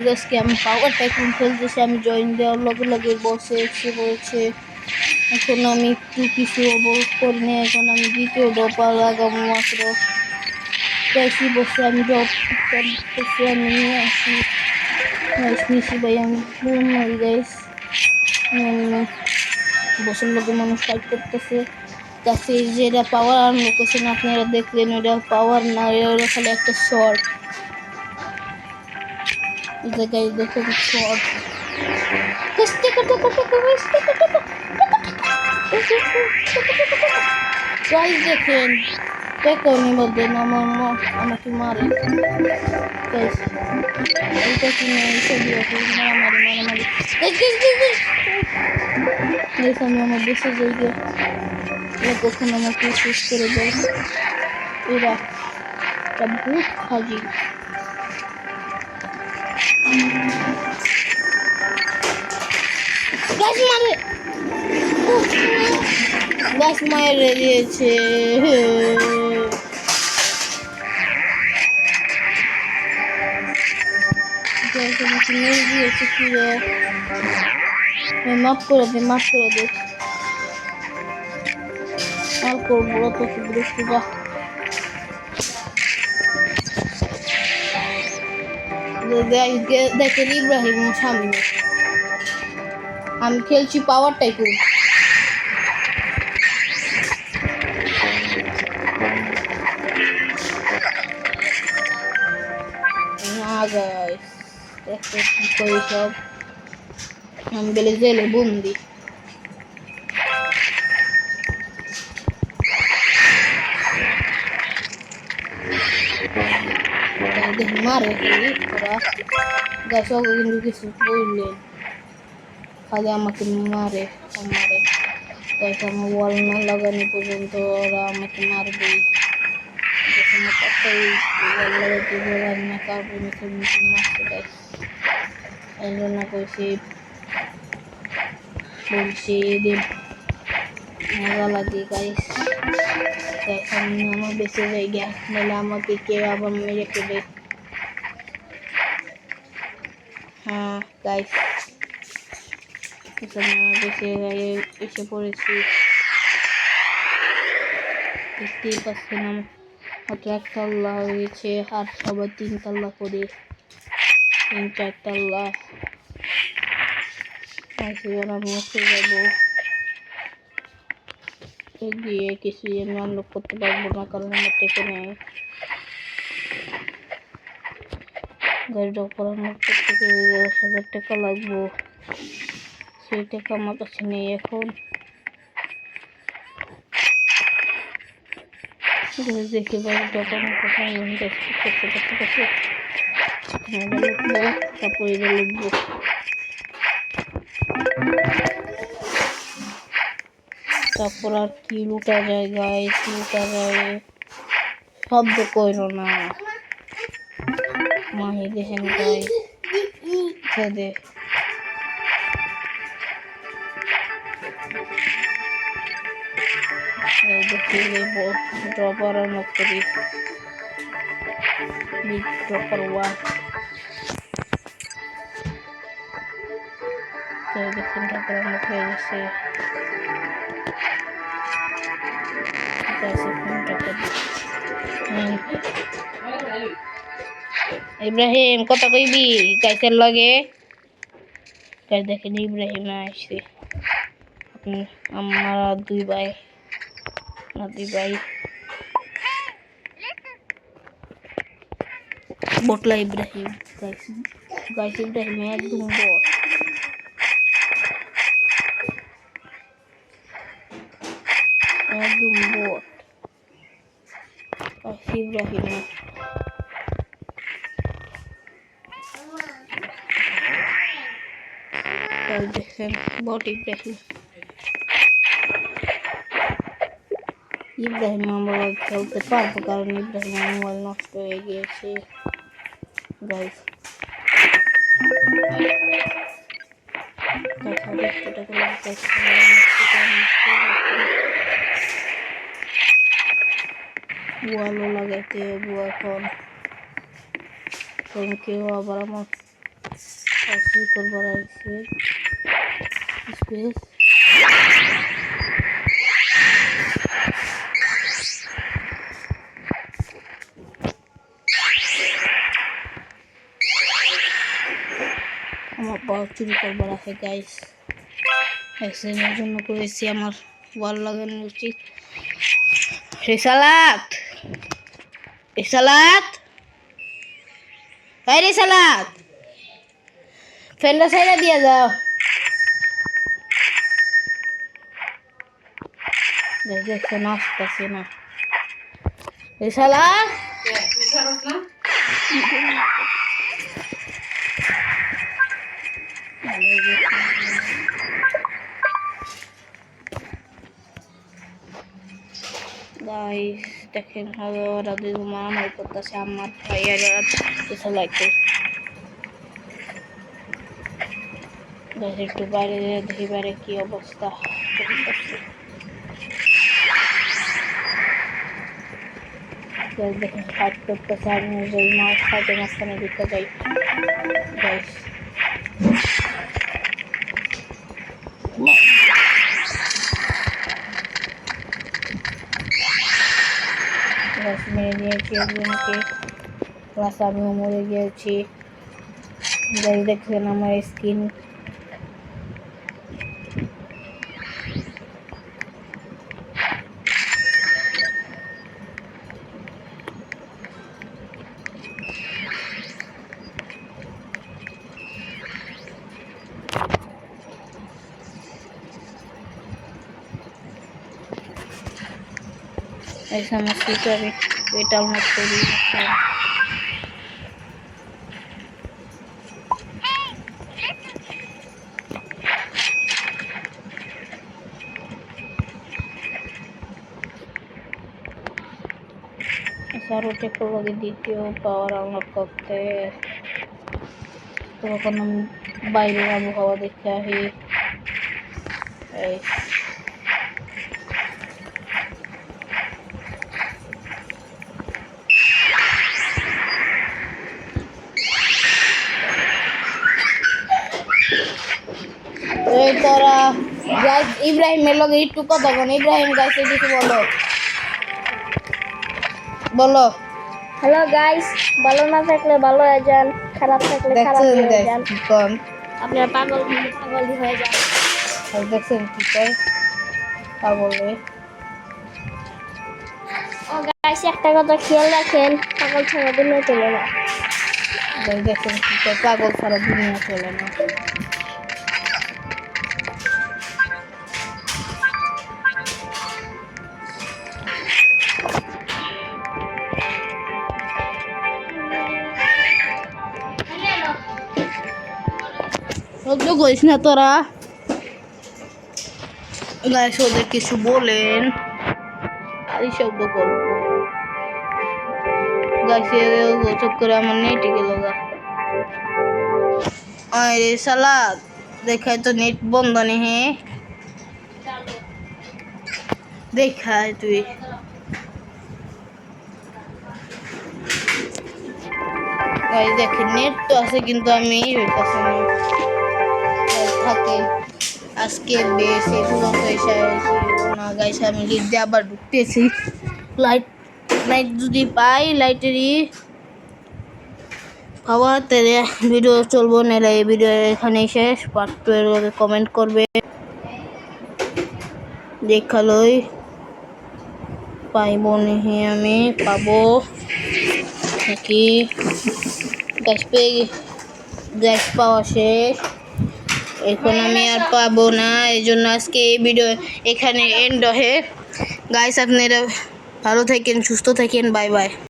আজকে আমি পাওয়ার টাইকুন খেলতেছি। আমি জয়েন দেওয়ার লগে লগে বসে এসে পড়েছে। এখন আমি একটু কিছু করিনি, এখন আমি দ্বিতীয় ড্রপ লাগাবো মাত্র। বেশি বসে আমি ড্রপ করছি, আমি নিয়ে আসি গাইস নিশি ভাই। আমি মারি গাইস, বসের লোকে মানুষ ফাইট করতেছে। কাছে যেটা পাওয়ার আনলক করছেন আপনারা দেখলেন, ওটা পাওয়ার না, ওটা খালি একটা শর্ট। গাইস দেখুন শর্ট। গাইস দেখেন দেখুন মধ্যে আমাকে মারে গাইস। এইটা কি মারামারি মারামারি গাইস। আমি আমার দেশে যাই গে, কখন আমাকে শেষ করে দেয় এরা। একটা ভূত হাজির। গাছ মারে, গাছ মারে দিয়েছে। মেরে দিয়েছে কি রে? মাফ করে দে, মাফ করে দে। আর করবো তো বিরক্তি যা। দেখেন ইব্রাহিম সামনে, আমি খেলছি পাওয়ার টাইকুন। না গাইস দেখো কি করি সব, আমি বেলে জেলে বন্দি। মারে খালি ওরা গাছ, কিন্তু কিছু বললেন খালি আমাকে মারে মারে গাছ। আমার ওয়াল না লাগানো পর্যন্ত ওরা আমাকে মারবেই। আমার কথাই ওয়াল লাগাতে বলার না, কার্বন মারতে গাছ। এই জন্য কইছি বলছি দিন মজা লাগে গাইস। আমি আমার বেঁচে যাই গিয়া, নাহলে আমাকে কেউ আবার মেরে ফেলে। হ্যাঁ গাইস এখানে আমার বেঁচে এসে পড়েছি। দেখতেই পাচ্ছেন আমার মাত্র একটা আল্লাহ হয়েছে, আর সবাই 3 তাল্লা করে 3-4 তাল্লা। এবার আমি উঠে যাবো গিয়ে, কিছু আমি আনলক করতে পারবো না কারণ আমার টেকে নেই। গাড়িটা করানোর করতে গেলে 10,000 টাকা লাগবো, সেই টাকা আমার কাছে নেই এখন। দেখি বাড়িটা কোনো কোথায় করতে পারছি, লুটবো তারপরে লুটবো। তারপর আর কি লুটা যায় গাইস, লুটা যায়। শব্দ কইরো না মাহি, দেখেন গাইস দে ড্রপার মুখ করি, বিগ ড্রপার ওয়ান। তো দেখেন ড্রপার মুখ হয়ে গেছে। ইব্রাহিম কথা কইবি গাইসের লগে? গাইস দেখেন ইব্রাহিম আসছে, আমার 2 ভাই না 2 ভাই বটলা ইব্রাহিম। গাইস গাইস ইব্রাহিম একদম বট, একদম বট ইব্রাহিম। দেখেন বট ইব্রাহিম। ইব্রাহিম আমরা খেলতে পারবো কারণ ইব্রাহিম মোবাইল নষ্ট হয়ে গিয়েছে গাইস। ওয়ালও লাগাইতে হবো এখন, কেউ আবার আমার শিকড় বাড়াইছে স্পেস আমার পাওয়ার চুরি করবার আছে গাইস। এর জন্য করেছি আমার ওয়াল লাগানো উচিত। রিসালাত রিসালাত এই রিসালাত ফ্যানটা সাইডে দিয়ে যাও। দেখছে না আসতেছে না রিসালাত গাইস দেখেন ওরা দুই মারামারি করতেছে আমার ভাইয়ের রিসালাতকে। একটু বাইরে দেখি বাইরে কি অবস্থা। দেখেন ফাইট করতেছে, আমি ওই মাছ ফাইটে মাঝখানে ঢুকে যাই গাইস। মেরে নিয়েছি একজনকে, প্লাস আমিও মরে গিয়েছি। দেখলেন আমার স্কিন। এই সমস্যাটা আমি এটা মত করি সারো টেকনোলজি দ্বিতীয় পাওয়ার আনলক করতে। তখন আমি বাইরের আবহাওয়া দেখে আসি। এই তোরা গাইস ইব্রাহিমের লগে একটু কথা বল। ইব্রাহিম গাইসে কিছু বলো বলো। হ্যালো গাইস, ভালো না থাকলে ভালো হয়ে যান, খারাপ থাকলে খারাপ হয়ে যান। আপনারা পাগল হয়ে যান। দেখছেন কি কয় পাগলে। ও গাইস, একটা কথা খেয়াল রাখেন, পাগল ছাড়া দুনিয়া চলে না। দেখছেন কি কয় পাগল ছাড়া দুনিয়া চলে না। সহ্য করিস না তোরা গাইস, ওদের কিছু বলেন আর শব্দ করবো গাইস। গোচক করে আমার নেটে গেল গা। আরে সালাদ দেখায় তো নেট বন্ধ নেই। হ্যাঁ দেখায় তুই গাইস দেখেন নেট তো আছে কিন্তু আমি হইতাছে না থাকে। আজকে বেশ এই পর্যন্ত এসে না গাইস, আমি লিড দিয়ে আবার ঢুকতেছি। লাইট যদি পাই লাইটেরই পাওয়া তাহলে ভিডিও চলবো, নাহলে এই ভিডিও এখানেই শেষ। পার্ট 2 এর লগে কমেন্ট করবে দেখালই পাইব নাহি আমি পাবো নাকি। গ্যাস পাওয়া শেষ, এখন আমি আর পাবো না। এই জন্য আজকে এই ভিডিও এখানে এন্ড হয় গাইস। আপনারা ভালো থাকেন, সুস্থ থাকেন, বাই বাই।